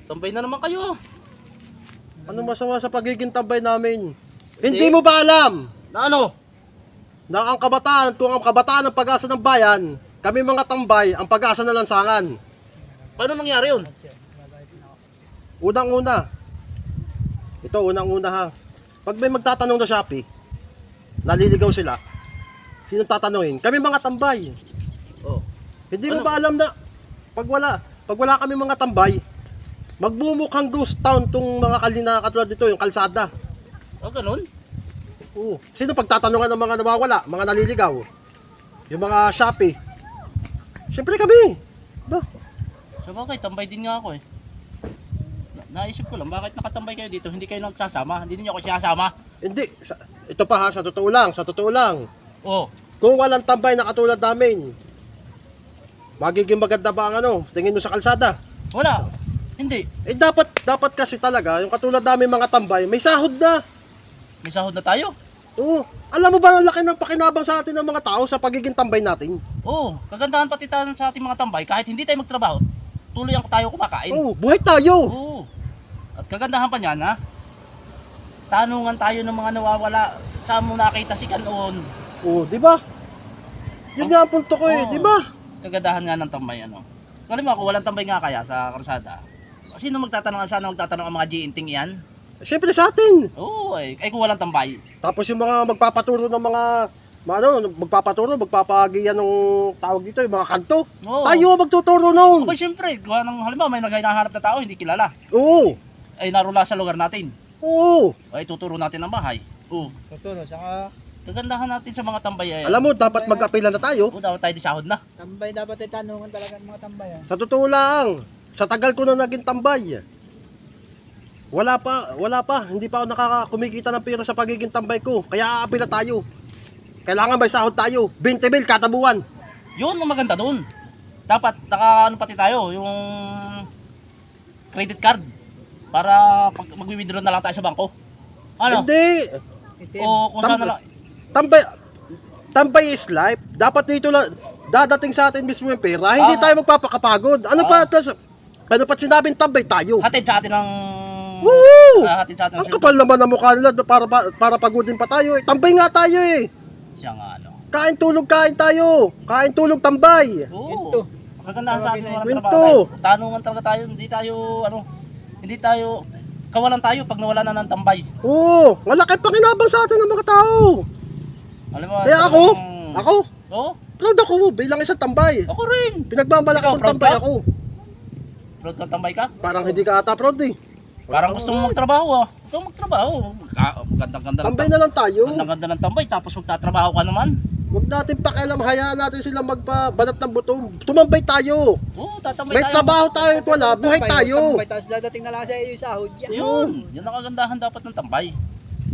Tambay na naman kayo. Ano masama sa pagiging tambay namin? Hindi mo ba alam Na ano? na ang kabataan, kung ang kabataan ng pag-asa ng bayan, kami mga tambay, ang pag-asa ng lansangan? Paano nangyari yun? Unang-una. Ito, unang-una ha. Pag may magtatanong na Shopee, naliligaw sila. Sino tatanungin? Kami mga tambay. Oh. Hindi mo Ano? ba alam na pag wala kami mga tambay, magbumukhang ghost town tong mga kalina katulad dito, yung kalsada. Oh, ganun? Oo. Sino pagtatanungan ng mga nawawala, mga naliligaw? Yung mga Shopee. Siyempre kami. Ba? Sabagay, tambay din nga ako eh. Naisip ko lang, bakit nakatambay kayo dito? Hindi kayo nagsasama? Hindi niyo ako sinasama? Hindi. Ito pa ha, sa totoo lang. Oh. Kung walang tambay na katulad namin, magiging maganda ba ang ano? Tingin mo sa kalsada? Wala. Hindi. Eh dapat kasi talaga, yung katulad namin mga tambay, may sahod na. May sahod na tayo. Oo. Alam mo ba ang laki ng pakinabang sa atin ng mga tao sa pagiging tambay natin? Oo. Kagandahan pati tayo sa ating mga tambay, kahit hindi tayo magtrabaho, tuloy ang tayo kumakain. Oo, buhay tayo. Oo. At kagandahan pa niyan, ha? Tanungan tayo ng mga nawawala. Saan mo nakita si Kanon? Oo, di ba? Yun nga ang punto ko eh, Oo. di ba? Kagandahan nga ng tambay, ano? Alam mo, kung walang tambay nga kaya sa karsada, sino magtatanong, saan magtatanong ang mga giinting yan? Siyempre sa atin. Oo, ay kung walang tambay. Tapos yung mga magpapaturo ng mga magpapagiyan ng tawag dito, yung mga kanto. Oo. Tayo ang magtuturo nun. Aba, siyempre, gawa ng halimbawa may naghahanap na tao, hindi kilala. Oo. Ay narula sa lugar natin. Oo. Ay tuturo natin ang bahay. Oo. Tuturo, saka Kagandahan natin sa mga tambay ay. Alam mo, dapat mag-apela na tayo. Oo, dapat tayo di sahod na. tambay dapat ay tanungan talaga ng mga tambay. Sa totoo lang, sa tagal ko na naging tambay, wala pa, hindi pa ako nakakakumikita ng pera sa pagiging tambay ko. Kaya aapila tayo. Kailangan may sahod tayo. 20 mil kada buwan. Yun ang maganda doon. Dapat ano pati tayo, yung credit card para pag magwi-withdraw na lang tayo sa bangko. Ano? Hindi. O kung saan na lang. Tambay is life. Dapat dito lang, dadating sa atin mismo yung pera. Hindi tayo magpapakapagod. Ano pa sinabing tambay tayo? Hatid sa atin ng Woo! hatid sa atin Ang kapal naman ng mukha nila para pagodin pa tayo. Tambay nga tayo eh. siya nga ano. Kain tulog tayo. Kain tulog tambay. Oo. Ito. Kagandahan sa atin walang Kwento. trabaho tayo. Tanungan talaga tayo, hindi tayo kawalan tayo pag nawala na ng tambay. Oo, malaki pakinabang sa atin ng mga tao. Alam mo, Kaya ako, Oo, proud ako bilang isang tambay. ako rin. Pinagmamalaki Ikaw, kong proud tambay ka? ako. Proud ka tambay ka? Parang hindi ka ata proud eh. Parang gusto mo magtrabaho ah. Gusto mo magtrabaho. Gandang-ganda ng Tambay na lang tayo. Gandang-ganda ng tambay tapos magtatrabaho ka naman. Huwag natin pakialam, hayaan natin sila magpabanat ng buto. Tumambay tayo. Oo, tatambay May tayo. trabaho tayo at wala, buhay tayo. Tambay, tapos dadating na lang sa iyo yung sahod. Yun ang kagandahan dapat ng tambay.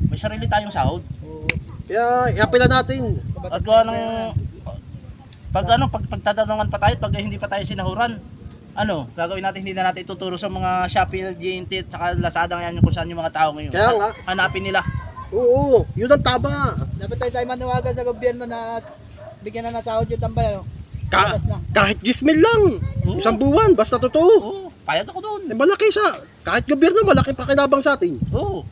May sarili tayong sahod. Oo. Kaya iapila natin. At gawa ng pagtatanungan pa tayo, pag hindi pa tayo sinahuran, gagawin natin, hindi na natin ituturo sa mga Shopee, GNT, at saka Lazada ngayon kung saan yung mga tao ngayon. Kaya nga. Hanapin nila. Oo, yun ang tama. Dapat tayo manawagan sa gobyerno na bigyan na ng sahod yung tambay. Labas na. Kahit 10 mil lang. Oo. Isang buwan, basta totoo. Oo, payag ako doon. Eh, malaki siya. Kahit gobyerno, malaki pakinabang sa atin. Oo.